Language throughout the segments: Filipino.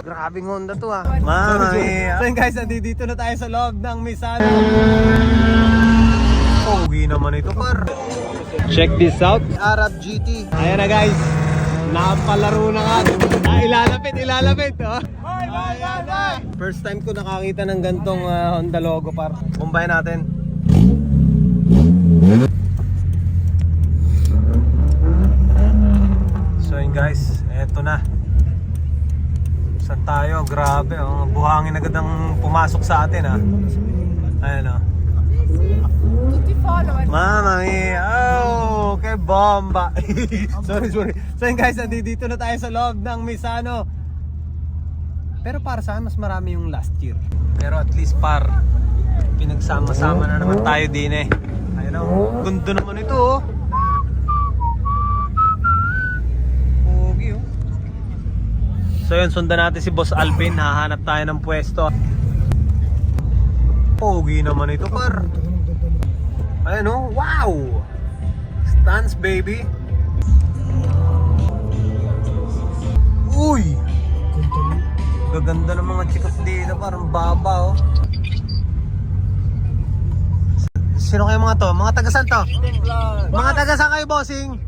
Grabing Honda to ah. Mami. So guys, dito na tayo sa loob ng Misano. Pogi naman ito par. Check this out. Arab GT. Ayan na guys. Napalaro na nga. Ilalapit. Oh. Ayan na. First time ko nakakita ng gantong Honda logo par. Bumbay natin. So yun guys, eto na. Saan tayo? Grabe, oh. Buhangin agad ang pumasok sa atin ah. Ayan oh. Mama mia, oh, kay bomba. sorry. So yun guys, dito na tayo sa loob ng Misano. Pero para saan mas marami yung last year. Pero at least pinagsama-sama na naman tayo din eh. Ayan oh, gundo naman ito oh. So yun, sundan natin si Boss Alvin. Hahanap tayo ng pwesto. Pogi naman ito par. Ayan o, wow! Stance baby. Uy! Gaganda ng mga chicas dito, parang baba oh. Sino kayo mga to? Mga taga-san to? Mga taga-san kayo bossing?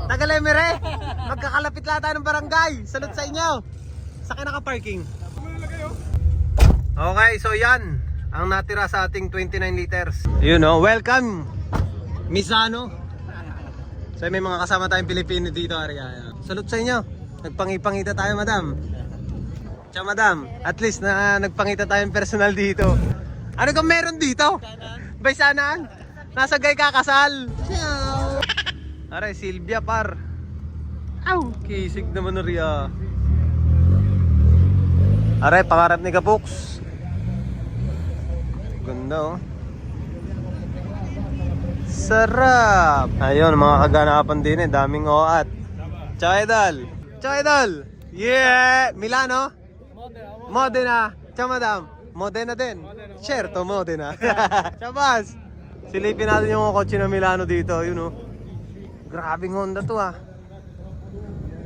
Taga-Lemire. Magkakalapit lahat tayo ng barangay. Salute sa inyo. Sa akin naka-parking. Okay, so yan ang natira sa ating 29 liters. You know, welcome Misano. So may mga kasama tayong Pilipino dito. Salute sa inyo. Nagpangipangita tayo madam. Ciao madam. At least na nagpangita tayong personal dito. Ano kang meron dito? Baysanaan? Nasa gay kakasal. Ciao. Aray, Silvia par. Aw, kisig naman na riya. Aray, pangarap ni Kapuks. Ganda oh. Sarap. Ayun, mga kaganapan din eh. Daming oat. Ciao idol. Yeah. Milano? Modena. Ciao madam. Modena din. Certo, Modena. Ciao boss. Silipin natin yung kotse ng Milano dito. Yun oh. Grabing Honda to ah.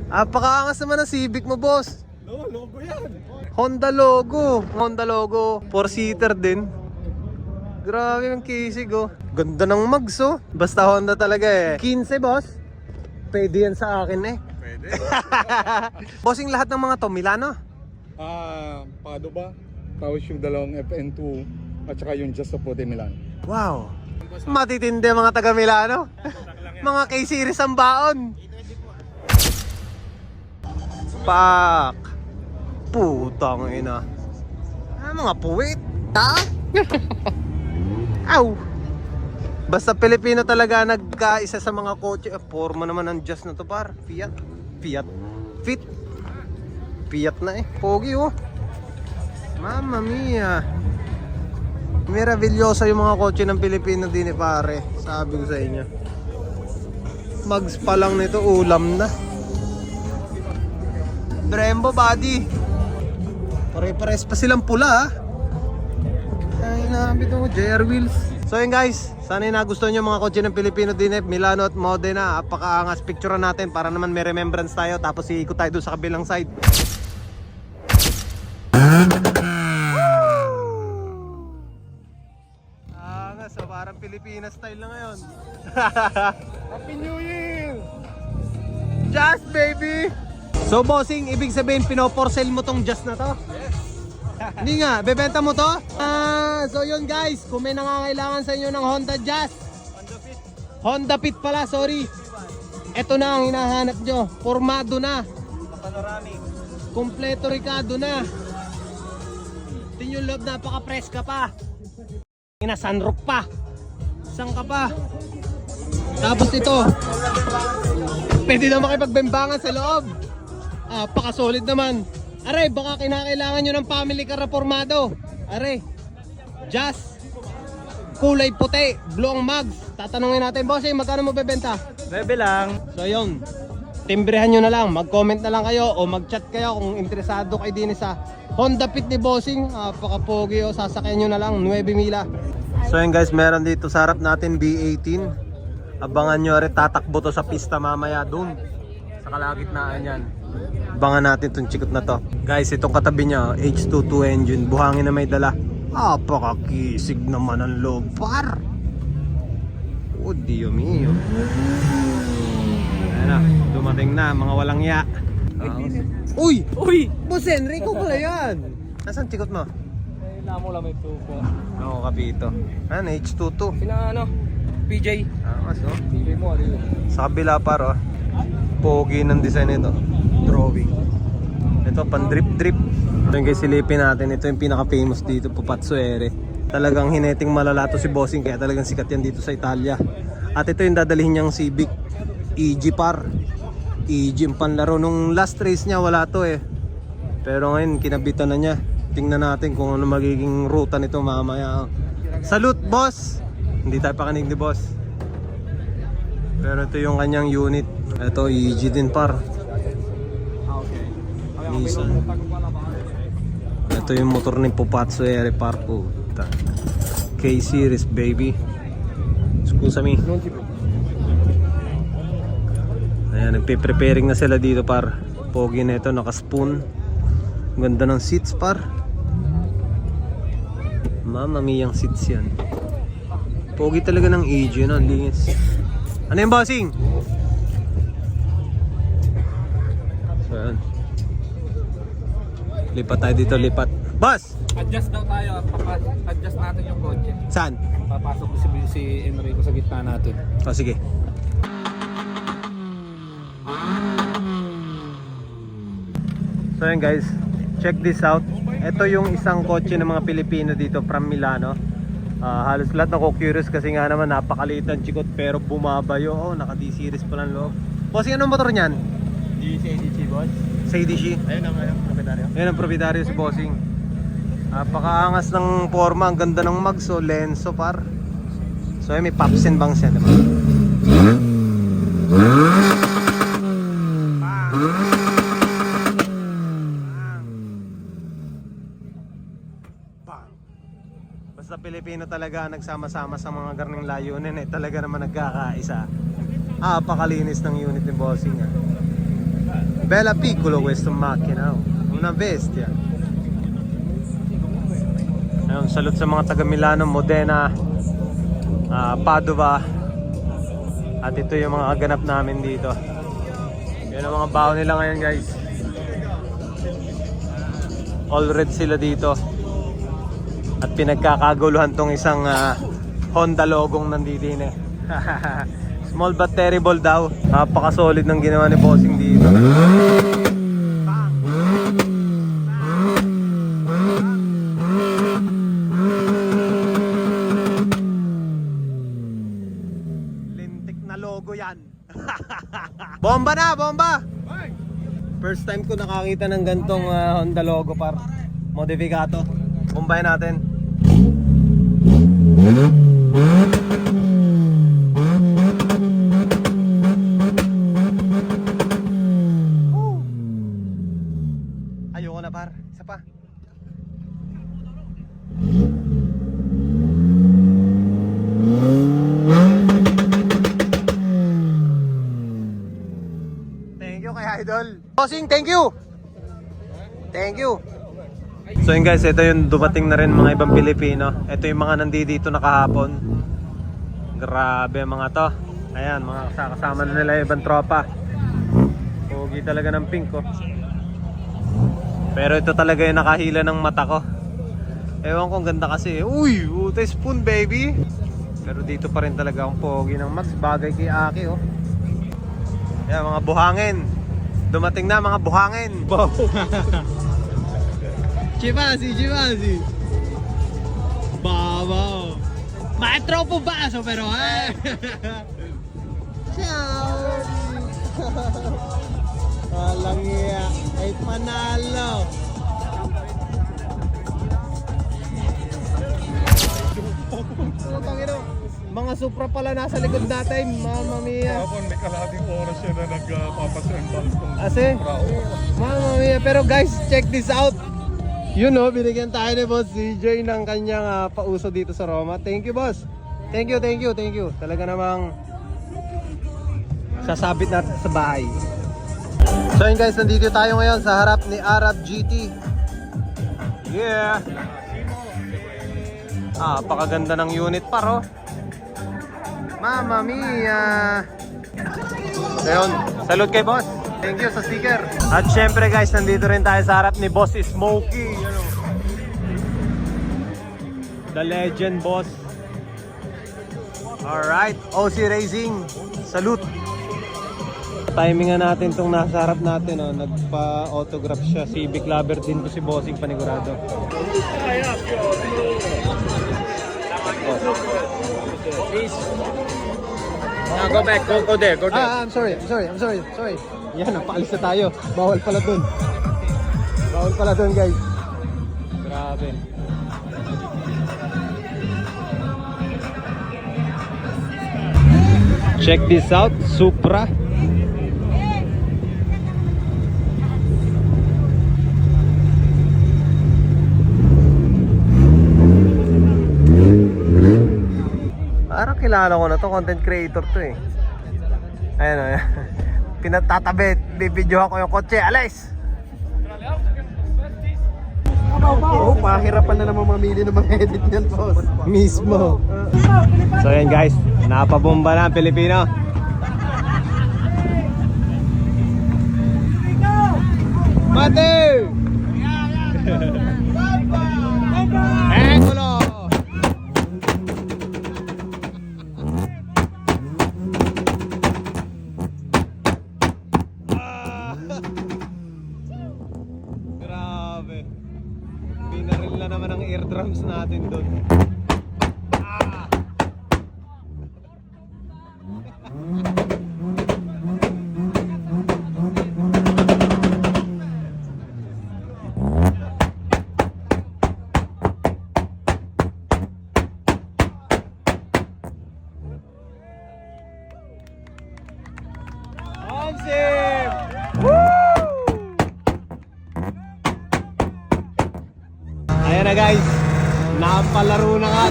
Apakaangas naman ang Civic mo boss. Logo yan. Honda logo. 4-seater din. Grabe ang kisig oh. Ganda ng mags oh. Basta Honda talaga eh. 15 boss. Pwede yan sa akin eh. Pwede. Bossing lahat ng mga to Milano? Padova. Tapos yung dalawang FN2 at saka yung Just of Puti Milan. Wow. Matitindi mga taga Milano. Mga K-series ang baon. Pak. Putang ina. Mga puwit. Ha? Aw. Basta Pilipino talaga nagkaisa sa mga kotse. Forma naman ng Just na to par. Fiat. Fiat na eh. Pogi oh. Mamma mia. Meravigliosa yung mga kotse ng Pilipino din eh pare. Sabi ko sa inyo. Mags pa lang nito ulam na. Brembo body. Pare-pares pa silang pula ah. Ay nabi ito JR wheels. So yun guys, sana yung nagustuhan nyo mga kotse ng Pilipino din eh. Milano at Modena. Apakaangas, picturean natin para naman may remembrance tayo. Tapos iikot tayo doon sa kabilang side. So parang Pilipinas style na ngayon. Happy New Year! Just baby! So bossing, ibig sabihin pinoporsel mo tong Just na to? Yes! Hindi nga, bebenta mo to? So yun guys, kung may nangangailangan sa inyo ng Honda Jazz, Honda Fit pala, sorry. Ito na ang hinahanap nyo. Formado na. Panoramic. Kompleto Ricardo na. Tingnan yung loob, napaka-preska pa. Sunroof pa. Saan ka pa? Tapos ito, pwede na makipagbembangan sa loob. Paka-solid naman. Aray, baka kinakailangan nyo ng family car na formado. Aray, Jazz, kulay puti, blue ang mags. Tatanungin natin, bossing, magkano mo bebenta? 9 lang. So yun, timbrehan nyo na lang, mag-comment na lang kayo o mag-chat kayo kung interesado kayo din sa Honda Fit ni bossing. Paka-pogi o sasakyan nyo na lang, 9 mila. So yun guys, meron dito sa harap natin B18. Abangan nyo rin, tatakbo to sa pista mamaya dun sa kalagitnaan yan. Abangan natin itong chikot na to. Guys, itong katabi niya, H22 engine, buhangin na may dala. Apakakisig naman ang loob, par. Oh, Dio mio. Ayan na, dumating na, mga walang ya. Uy! Uy! Boss Enrico pala yan! Nasaan chikot mo? Ay, namo lang may tupo. Ako kapito. Ano, H22. Sina ano? PJ. Angas, oh. PJ mo, ano yun? Sa kabila par, oh. Pogi ng design nito. Drawing. Ito, pan drip-drip. Ito yung silipin natin. Ito yung pinaka-famous dito, Pupatsuere. Talagang hineting malala to si Bossing, kaya talagang sikat yan dito sa Italia. At ito yung dadalhin niyang Civic EG par. EG yung panlaro. Nung last race niya, wala to eh. Pero ngayon, kinabitan na niya. Tingnan natin kung ano magiging ruta nito mamaya. Salute, boss! Hindi tayo pakinig ni boss. Pero ito yung kanyang unit. Ito, EG din par. Nissan. Ito yung motor ni Pupatsuere par. Puta. K-Series, baby. Scusami. Ayan, nagpe-preparing na sila dito par. Pogi na ito, naka-spoon. Ganda ng seats par. Mamma mia, seats yan. Pogi talaga ng EG, no? Linis. Ano yung bossing? So, ayan. Lipat tayo dito, lipat. Boss! Adjust daw tayo. Adjust natin yung kotse. Saan? Papasok si Enrico sa gitna natin. O, sige. So yun guys, check this out. Ito yung isang kotse ng mga Pilipino dito from Milano. Halos lahat nako-curious kasi nga naman napakaliit ang chikot pero bumabayo. Oh, naka D-series pa lang loob. Bossing, anong motor niyan? GCDC boss. Seidishi. Ayun ang proprietaryo. Yan ang proprietaryo si Bossing. Napakaangas ng forma, ang ganda ng mags, so Lenso par. So may pops and bangs yan, diba? Basta Pilipino talaga nagsama-sama sa mga garning layunin eh, talaga naman nagkakaisa. Pakalinis ng unit ni Bossing. Bella piccolo questo macchina, oh. Una bestia. Ayun, salute sa mga taga Milano, Modena, Padova. At ito yung mga ganap namin dito. Yan ang mga baon nila ngayon guys. All red sila dito. At pinagkakaguluhan tong isang Honda logong nandidin eh. Small but terrible daw. Napaka-solid ng ginawa ni Bossing dito. Lintik na logo yan. Bomba na, bomba! First time ko nakakita ng gantong Honda logo par. Modificato. Bombahin natin. Ayoko na par. Isa pa. Thank you kay Idol. Bossing, thank you. Thank you. So yun guys, ito yung dumating na rin mga ibang Pilipino. Ito yung mga nandito na kahapon. Grabe mga to. Ayan, mga kasama na nila yung ibang tropa. Pogi talaga ng pink ko. Pero ito talaga yung nakahila ng mata ko. Ewan ko, ang ganda kasi. Uy, uta spoon baby. Pero dito pa rin talaga ang pogi ng Max. Bagay kay Aki oh. Ayan, mga buhangin. Dumating na mga buhangin. Wow. Chivasi, Chivasi. Baba. Ma è troppo basso però, eh. Ciao. Walang iya. Ay panalo. Mga Supra pala nasa likod natin. Mamma mia. Kapon, may kalahating oras siya na nagpapasempal kung Ase? Mamma mia. Pero guys, check this out. You know, binigyan tayo ni Boss CJ ng kanyang pauso dito sa Roma. Thank you, boss. Thank you, thank you, thank you. Talaga namang sasabit natin sa bahay. So yun guys, nandito tayo ngayon sa harap ni Arab GT. Yeah! Pakaganda ng unit paro. Mamma mia! So yun, salute kay boss. Thank you sa sticker. At syempre guys, nandito rin tayo sa harap ni Boss Smokey. Ano? The legend boss. Alright, OC Racing. Salute. Timingan natin tong nasa harap natin. Oh. Nagpa-autograph siya. Civic lover din ko si Bossing panigurado. Please. Go back. Go there. Go there. I'm sorry. Yan, napaalis na tayo. Bawal pala dun. Bawal pala dun guys. Grabe. Check this out, Supra. Parang kilala ko na to, content creator to eh. Ayan o, pinatatabi, bibidyo ako yung kotse, alis! Oh, pahirapan na naman mamili ng mga edit niyan, boss. Mismo. So yan guys, napabomba na ang Pilipino. Mate! Ekulo! Grabe. Binaril na naman ang eardrums natin doon. Omsim! Ayan na guys, napalaro na nga.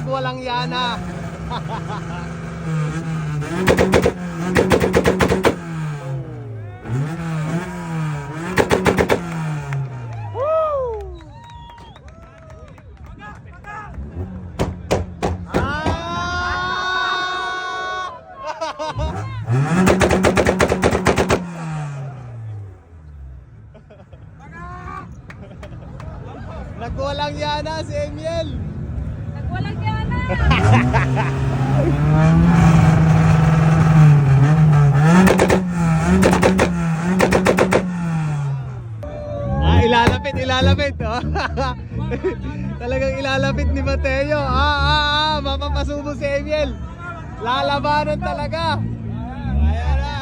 Walang yana. Nagwalang yana si Emil. Walang yana! Ilalapit. Oh. Talagang ilalapit ni Mateo. Mapapasubo si Emil. Lalabanan talaga. Ayan na.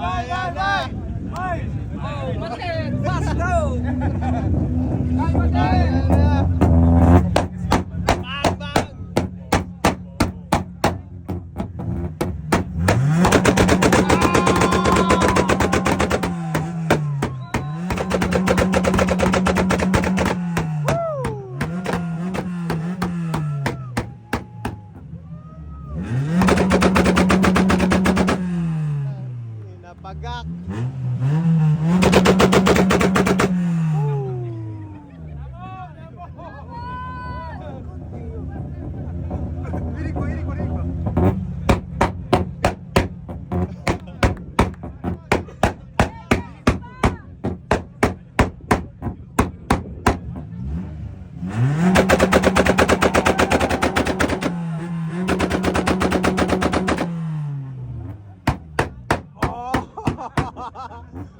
Ayan na. Mateo, fast go! Ayan na. Napagak.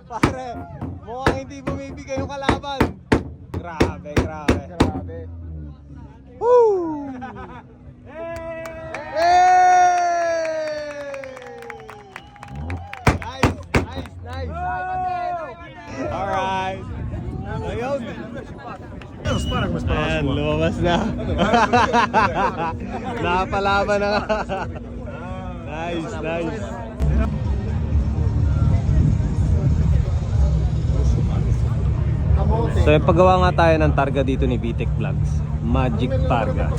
Pare, mukhang hindi bumibigay yung kalaban. Grabe. Woo! Nice. Alright. Ayun. Ayan, lumabas na. Napalaban na nga. Nice. So yung paggawa nga tayo ng targa dito ni VTech Vlogs. Magic Targa.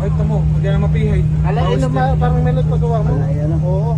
Ay, ito mo, hindi na mapihay. Alay, parang may nagpagawa mo. Oo.